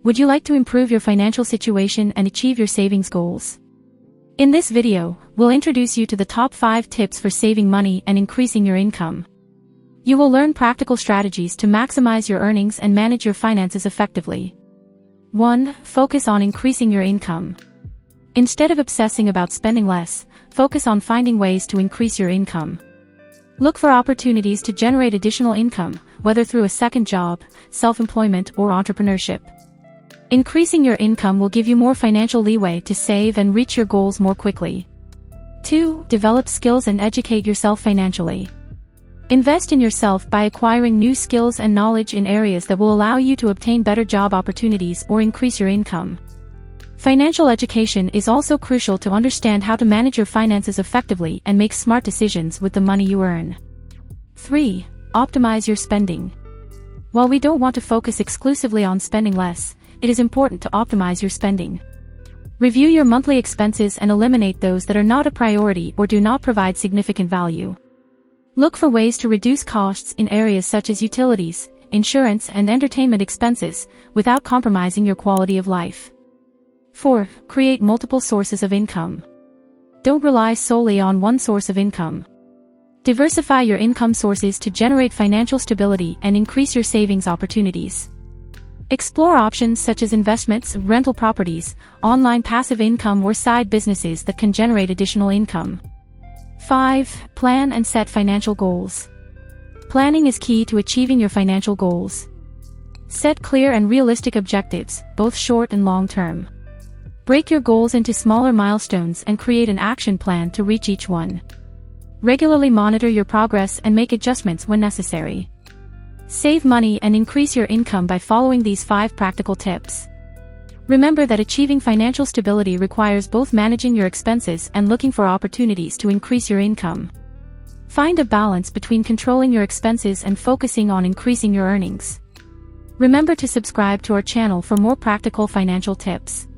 Would you like to improve your financial situation and achieve your savings goals? In this video, we'll introduce you to the top 5 tips for saving money and increasing your income. You will learn practical strategies to maximize your earnings and manage your finances effectively. 1. Focus on increasing your income. Instead of obsessing about spending less, focus on finding ways to increase your income. Look for opportunities to generate additional income, whether through a second job, self-employment, or entrepreneurship. Increasing your income will give you more financial leeway to save and reach your goals more quickly. 2. Develop skills and educate yourself financially. Invest in yourself by acquiring new skills and knowledge in areas that will allow you to obtain better job opportunities or increase your income. Financial education is also crucial to understand how to manage your finances effectively and make smart decisions with the money you earn. 3. Optimize your spending. While we don't want to focus exclusively on spending less, it is important to optimize your spending. Review your monthly expenses and eliminate those that are not a priority or do not provide significant value. Look for ways to reduce costs in areas such as utilities, insurance, and entertainment expenses, without compromising your quality of life. 4. Create multiple sources of income. Don't rely solely on one source of income. Diversify your income sources to generate financial stability and increase your savings opportunities. Explore options such as investments, rental properties, online passive income, or side businesses that can generate additional income. 5. Plan and set financial goals. Planning is key to achieving your financial goals. Set clear and realistic objectives, both short and long term. Break your goals into smaller milestones and create an action plan to reach each one. Regularly monitor your progress and make adjustments when necessary. Save money and increase your income by following these 5 practical tips. Remember that achieving financial stability requires both managing your expenses and looking for opportunities to increase your income. Find a balance between controlling your expenses and focusing on increasing your earnings. Remember to subscribe to our channel for more practical financial tips.